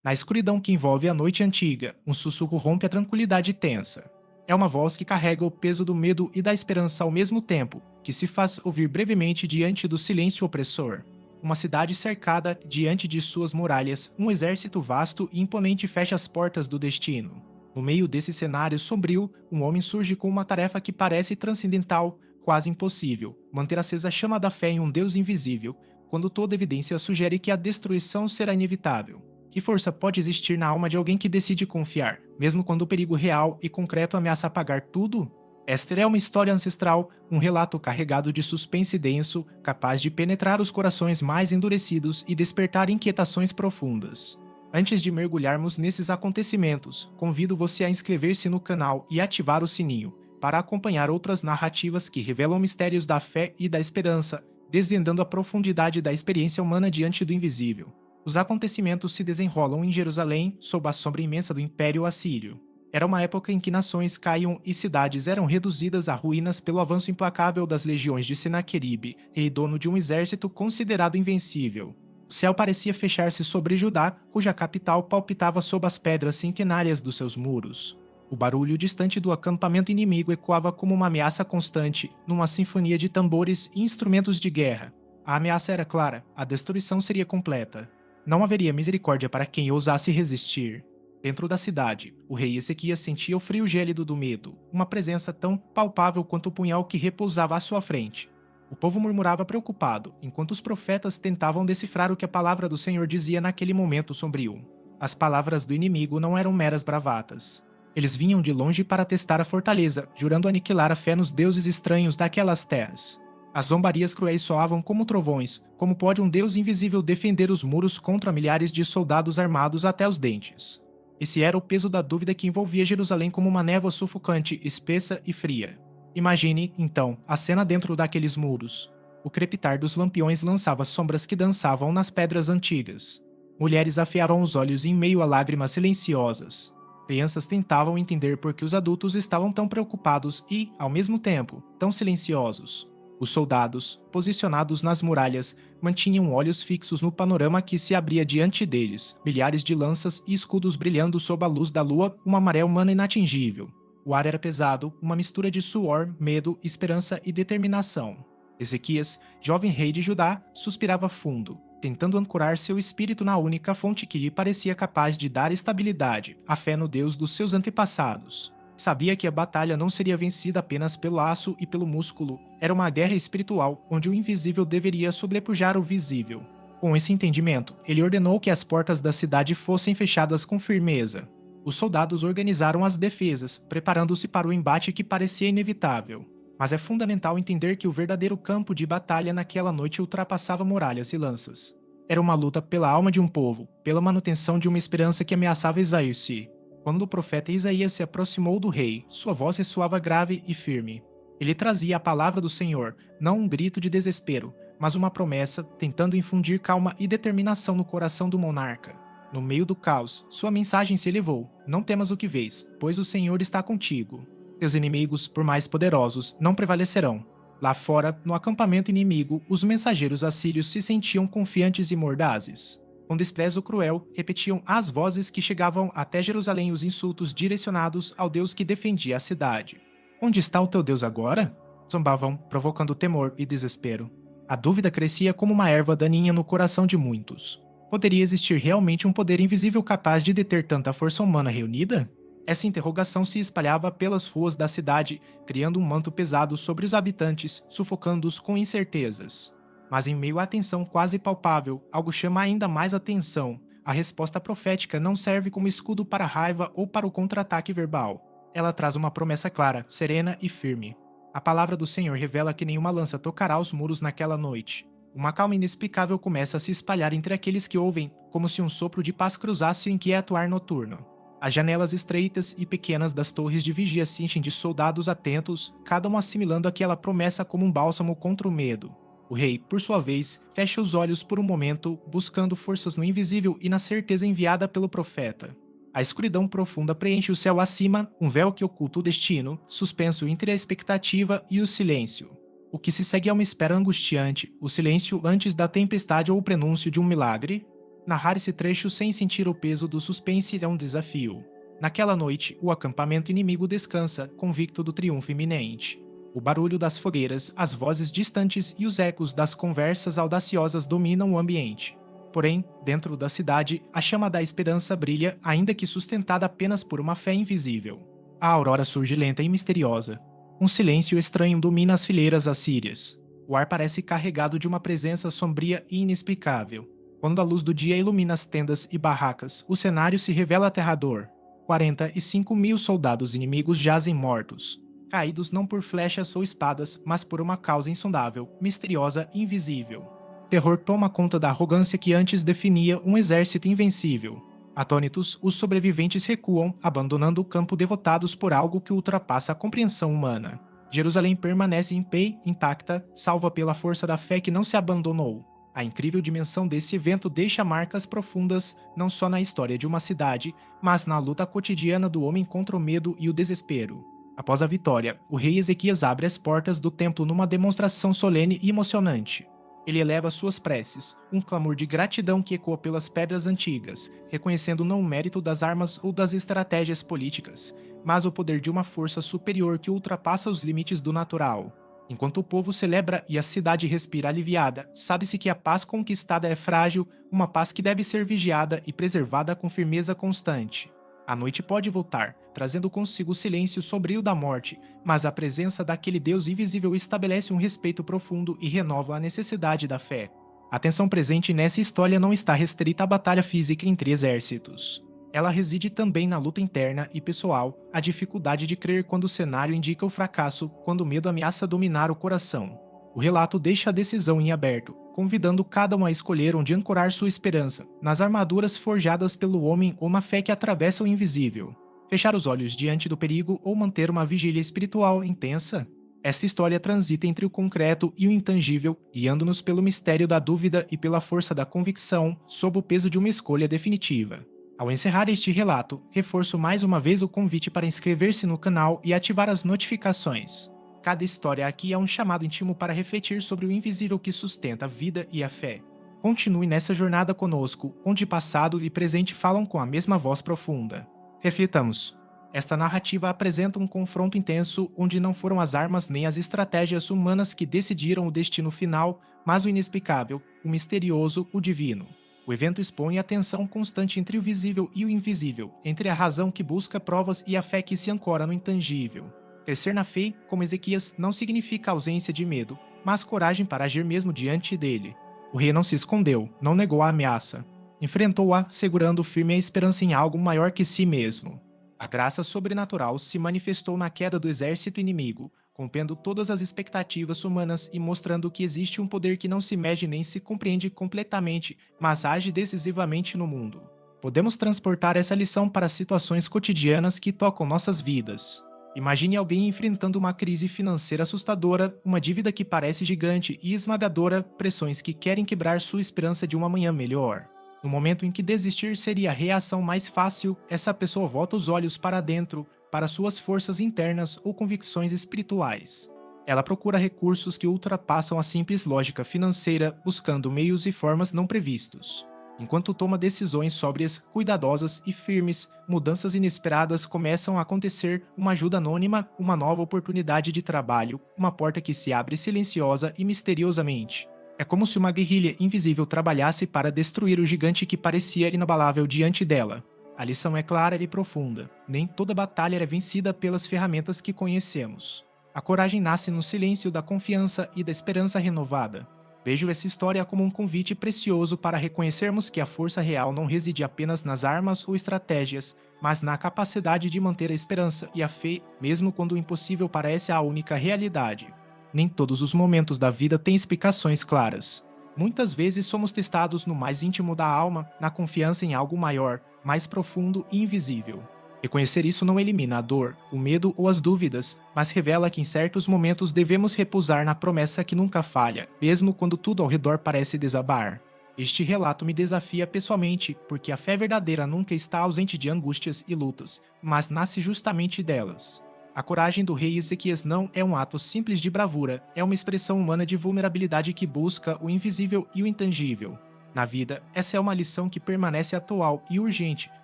Na escuridão que envolve a noite antiga, um sussurro rompe a tranquilidade tensa. É uma voz que carrega o peso do medo e da esperança ao mesmo tempo, que se faz ouvir brevemente diante do silêncio opressor. Uma cidade cercada, diante de suas muralhas, um exército vasto e imponente fecha as portas do destino. No meio desse cenário sombrio, um homem surge com uma tarefa que parece transcendental, quase impossível: manter acesa a chama da fé em um Deus invisível, quando toda evidência sugere que a destruição será inevitável. Que força pode existir na alma de alguém que decide confiar, mesmo quando o perigo real e concreto ameaça apagar tudo? Esta é uma história ancestral, um relato carregado de suspense denso, capaz de penetrar os corações mais endurecidos e despertar inquietações profundas. Antes de mergulharmos nesses acontecimentos, convido você a inscrever-se no canal e ativar o sininho, para acompanhar outras narrativas que revelam mistérios da fé e da esperança, desvendando a profundidade da experiência humana diante do invisível. Os acontecimentos se desenrolam em Jerusalém, sob a sombra imensa do Império Assírio. Era uma época em que nações caíam e cidades eram reduzidas a ruínas pelo avanço implacável das legiões de Senaqueribe, rei dono de um exército considerado invencível. O céu parecia fechar-se sobre Judá, cuja capital palpitava sob as pedras centenárias dos seus muros. O barulho distante do acampamento inimigo ecoava como uma ameaça constante, numa sinfonia de tambores e instrumentos de guerra. A ameaça era clara: a destruição seria completa. Não haveria misericórdia para quem ousasse resistir. Dentro da cidade, o rei Ezequias sentia o frio gélido do medo, uma presença tão palpável quanto o punhal que repousava à sua frente. O povo murmurava preocupado, enquanto os profetas tentavam decifrar o que a palavra do Senhor dizia naquele momento sombrio. As palavras do inimigo não eram meras bravatas. Eles vinham de longe para testar a fortaleza, jurando aniquilar a fé nos deuses estranhos daquelas terras. As zombarias cruéis soavam como trovões. Como pode um Deus invisível defender os muros contra milhares de soldados armados até os dentes? Esse era o peso da dúvida que envolvia Jerusalém como uma névoa sufocante, espessa e fria. Imagine, então, a cena dentro daqueles muros. O crepitar dos lampiões lançava sombras que dançavam nas pedras antigas. Mulheres afiavam os olhos em meio a lágrimas silenciosas. Crianças tentavam entender por que os adultos estavam tão preocupados e, ao mesmo tempo, tão silenciosos. Os soldados, posicionados nas muralhas, mantinham olhos fixos no panorama que se abria diante deles, milhares de lanças e escudos brilhando sob a luz da lua, uma maré humana inatingível. O ar era pesado, uma mistura de suor, medo, esperança e determinação. Ezequias, jovem rei de Judá, suspirava fundo, tentando ancorar seu espírito na única fonte que lhe parecia capaz de dar estabilidade, a fé no Deus dos seus antepassados. Sabia que a batalha não seria vencida apenas pelo aço e pelo músculo. Era uma guerra espiritual, onde o invisível deveria sobrepujar o visível. Com esse entendimento, ele ordenou que as portas da cidade fossem fechadas com firmeza. Os soldados organizaram as defesas, preparando-se para o embate que parecia inevitável. Mas é fundamental entender que o verdadeiro campo de batalha naquela noite ultrapassava muralhas e lanças. Era uma luta pela alma de um povo, pela manutenção de uma esperança que ameaçava esvair-se. Quando o profeta Isaías se aproximou do rei, sua voz ressoava grave e firme. Ele trazia a palavra do Senhor, não um grito de desespero, mas uma promessa, tentando infundir calma e determinação no coração do monarca. No meio do caos, sua mensagem se elevou: não temas o que vês, pois o Senhor está contigo. Teus inimigos, por mais poderosos, não prevalecerão. Lá fora, no acampamento inimigo, os mensageiros assírios se sentiam confiantes e mordazes. Com desprezo cruel, repetiam às vozes que chegavam até Jerusalém os insultos direcionados ao Deus que defendia a cidade. Onde está o teu Deus agora? Zombavam, provocando temor e desespero. A dúvida crescia como uma erva daninha no coração de muitos. Poderia existir realmente um poder invisível capaz de deter tanta força humana reunida? Essa interrogação se espalhava pelas ruas da cidade, criando um manto pesado sobre os habitantes, sufocando-os com incertezas. Mas em meio à tensão quase palpável, algo chama ainda mais atenção. A resposta profética não serve como escudo para a raiva ou para o contra-ataque verbal. Ela traz uma promessa clara, serena e firme. A palavra do Senhor revela que nenhuma lança tocará os muros naquela noite. Uma calma inexplicável começa a se espalhar entre aqueles que ouvem, como se um sopro de paz cruzasse o inquieto ar noturno. As janelas estreitas e pequenas das torres de vigia se enchem de soldados atentos, cada um assimilando aquela promessa como um bálsamo contra o medo. O rei, por sua vez, fecha os olhos por um momento, buscando forças no invisível e na certeza enviada pelo profeta. A escuridão profunda preenche o céu acima, um véu que oculta o destino, suspenso entre a expectativa e o silêncio. O que se segue é uma espera angustiante, o silêncio antes da tempestade ou o prenúncio de um milagre? Narrar esse trecho sem sentir o peso do suspense é um desafio. Naquela noite, o acampamento inimigo descansa, convicto do triunfo iminente. O barulho das fogueiras, as vozes distantes e os ecos das conversas audaciosas dominam o ambiente. Porém, dentro da cidade, a chama da esperança brilha, ainda que sustentada apenas por uma fé invisível. A aurora surge lenta e misteriosa. Um silêncio estranho domina as fileiras assírias. O ar parece carregado de uma presença sombria e inexplicável. Quando a luz do dia ilumina as tendas e barracas, o cenário se revela aterrador. 45.000 soldados inimigos jazem mortos, caídos não por flechas ou espadas, mas por uma causa insondável, misteriosa e invisível. Terror toma conta da arrogância que antes definia um exército invencível. Atônitos, os sobreviventes recuam, abandonando o campo devotados por algo que ultrapassa a compreensão humana. Jerusalém permanece em pé, intacta, salva pela força da fé que não se abandonou. A incrível dimensão desse evento deixa marcas profundas não só na história de uma cidade, mas na luta cotidiana do homem contra o medo e o desespero. Após a vitória, o rei Ezequias abre as portas do templo numa demonstração solene e emocionante. Ele eleva suas preces, um clamor de gratidão que ecoa pelas pedras antigas, reconhecendo não o mérito das armas ou das estratégias políticas, mas o poder de uma força superior que ultrapassa os limites do natural. Enquanto o povo celebra e a cidade respira aliviada, sabe-se que a paz conquistada é frágil, uma paz que deve ser vigiada e preservada com firmeza constante. A noite pode voltar, trazendo consigo o silêncio sombrio da morte, mas a presença daquele Deus invisível estabelece um respeito profundo e renova a necessidade da fé. A tensão presente nessa história não está restrita à batalha física entre exércitos. Ela reside também na luta interna e pessoal, a dificuldade de crer quando o cenário indica o fracasso, quando o medo ameaça dominar o coração. O relato deixa a decisão em aberto, convidando cada um a escolher onde ancorar sua esperança, nas armaduras forjadas pelo homem ou na fé que atravessa o invisível. Fechar os olhos diante do perigo ou manter uma vigília espiritual intensa? Essa história transita entre o concreto e o intangível, guiando-nos pelo mistério da dúvida e pela força da convicção, sob o peso de uma escolha definitiva. Ao encerrar este relato, reforço mais uma vez o convite para inscrever-se no canal e ativar as notificações. Cada história aqui é um chamado íntimo para refletir sobre o invisível que sustenta a vida e a fé. Continue nessa jornada conosco, onde passado e presente falam com a mesma voz profunda. Reflitamos. Esta narrativa apresenta um confronto intenso onde não foram as armas nem as estratégias humanas que decidiram o destino final, mas o inexplicável, o misterioso, o divino. O evento expõe a tensão constante entre o visível e o invisível, entre a razão que busca provas e a fé que se ancora no intangível. Crescer na fé, como Ezequias, não significa ausência de medo, mas coragem para agir mesmo diante dele. O rei não se escondeu, não negou a ameaça. Enfrentou-a, segurando firme a esperança em algo maior que si mesmo. A graça sobrenatural se manifestou na queda do exército inimigo, rompendo todas as expectativas humanas e mostrando que existe um poder que não se mede nem se compreende completamente, mas age decisivamente no mundo. Podemos transportar essa lição para situações cotidianas que tocam nossas vidas. Imagine alguém enfrentando uma crise financeira assustadora, uma dívida que parece gigante e esmagadora, pressões que querem quebrar sua esperança de uma manhã melhor. No momento em que desistir seria a reação mais fácil, essa pessoa volta os olhos para dentro, para suas forças internas ou convicções espirituais. Ela procura recursos que ultrapassam a simples lógica financeira, buscando meios e formas não previstos. Enquanto toma decisões sóbrias, cuidadosas e firmes, mudanças inesperadas começam a acontecer, uma ajuda anônima, uma nova oportunidade de trabalho, uma porta que se abre silenciosa e misteriosamente. É como se uma guerrilha invisível trabalhasse para destruir o gigante que parecia inabalável diante dela. A lição é clara e profunda. Nem toda batalha é vencida pelas ferramentas que conhecemos. A coragem nasce no silêncio da confiança e da esperança renovada. Vejo essa história como um convite precioso para reconhecermos que a força real não reside apenas nas armas ou estratégias, mas na capacidade de manter a esperança e a fé, mesmo quando o impossível parece a única realidade. Nem todos os momentos da vida têm explicações claras. Muitas vezes somos testados no mais íntimo da alma, na confiança em algo maior, mais profundo e invisível. Reconhecer isso não elimina a dor, o medo ou as dúvidas, mas revela que em certos momentos devemos repousar na promessa que nunca falha, mesmo quando tudo ao redor parece desabar. Este relato me desafia pessoalmente, porque a fé verdadeira nunca está ausente de angústias e lutas, mas nasce justamente delas. A coragem do rei Ezequias não é um ato simples de bravura, é uma expressão humana de vulnerabilidade que busca o invisível e o intangível. Na vida, essa é uma lição que permanece atual e urgente,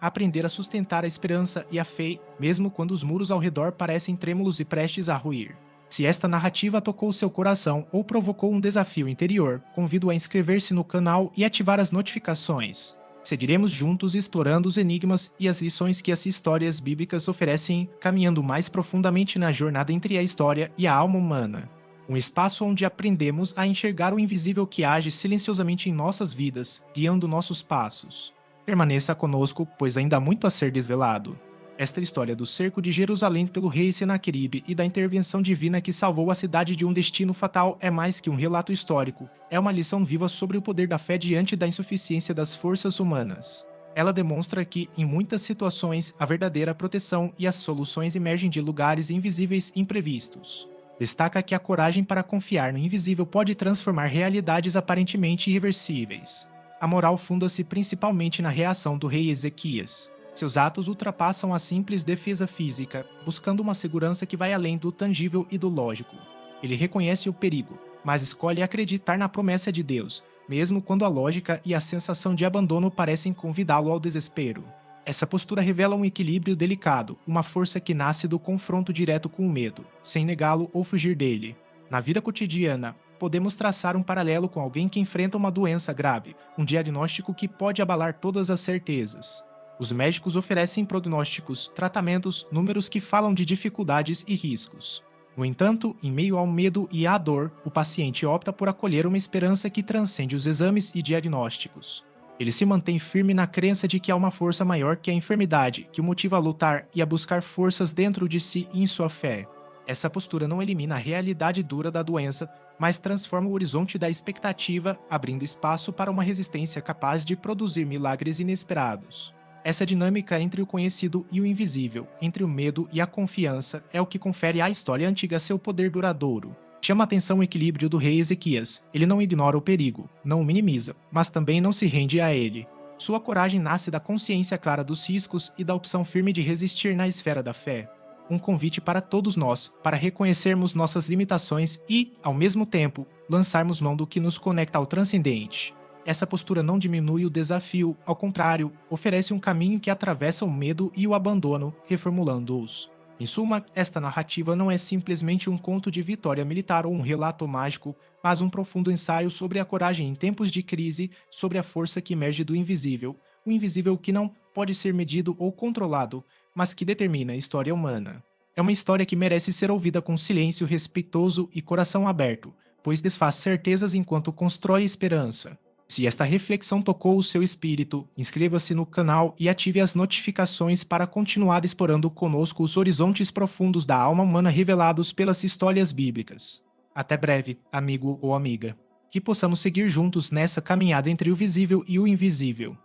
aprender a sustentar a esperança e a fé, mesmo quando os muros ao redor parecem trêmulos e prestes a ruir. Se esta narrativa tocou seu coração ou provocou um desafio interior, convido a inscrever-se no canal e ativar as notificações. Seguiremos juntos explorando os enigmas e as lições que as histórias bíblicas oferecem, caminhando mais profundamente na jornada entre a história e a alma humana. Um espaço onde aprendemos a enxergar o invisível que age silenciosamente em nossas vidas, guiando nossos passos. Permaneça conosco, pois ainda há muito a ser desvelado. Esta história do cerco de Jerusalém pelo rei Senaqueribe e da intervenção divina que salvou a cidade de um destino fatal é mais que um relato histórico, é uma lição viva sobre o poder da fé diante da insuficiência das forças humanas. Ela demonstra que, em muitas situações, a verdadeira proteção e as soluções emergem de lugares invisíveis e imprevistos. Destaca que a coragem para confiar no invisível pode transformar realidades aparentemente irreversíveis. A moral funda-se principalmente na reação do rei Ezequias. Seus atos ultrapassam a simples defesa física, buscando uma segurança que vai além do tangível e do lógico. Ele reconhece o perigo, mas escolhe acreditar na promessa de Deus, mesmo quando a lógica e a sensação de abandono parecem convidá-lo ao desespero. Essa postura revela um equilíbrio delicado, uma força que nasce do confronto direto com o medo, sem negá-lo ou fugir dele. Na vida cotidiana, podemos traçar um paralelo com alguém que enfrenta uma doença grave, um diagnóstico que pode abalar todas as certezas. Os médicos oferecem prognósticos, tratamentos, números que falam de dificuldades e riscos. No entanto, em meio ao medo e à dor, o paciente opta por acolher uma esperança que transcende os exames e diagnósticos. Ele se mantém firme na crença de que há uma força maior que a enfermidade, que o motiva a lutar e a buscar forças dentro de si e em sua fé. Essa postura não elimina a realidade dura da doença, mas transforma o horizonte da expectativa, abrindo espaço para uma resistência capaz de produzir milagres inesperados. Essa dinâmica entre o conhecido e o invisível, entre o medo e a confiança, é o que confere à história antiga seu poder duradouro. Chama a atenção o equilíbrio do rei Ezequias. Ele não ignora o perigo, não o minimiza, mas também não se rende a ele. Sua coragem nasce da consciência clara dos riscos e da opção firme de resistir na esfera da fé. Um convite para todos nós, para reconhecermos nossas limitações e, ao mesmo tempo, lançarmos mão do que nos conecta ao transcendente. Essa postura não diminui o desafio, ao contrário, oferece um caminho que atravessa o medo e o abandono, reformulando-os. Em suma, esta narrativa não é simplesmente um conto de vitória militar ou um relato mágico, mas um profundo ensaio sobre a coragem em tempos de crise, sobre a força que emerge do invisível, o invisível que não pode ser medido ou controlado, mas que determina a história humana. É uma história que merece ser ouvida com silêncio respeitoso e coração aberto, pois desfaz certezas enquanto constrói esperança. Se esta reflexão tocou o seu espírito, inscreva-se no canal e ative as notificações para continuar explorando conosco os horizontes profundos da alma humana revelados pelas histórias bíblicas. Até breve, amigo ou amiga. Que possamos seguir juntos nessa caminhada entre o visível e o invisível.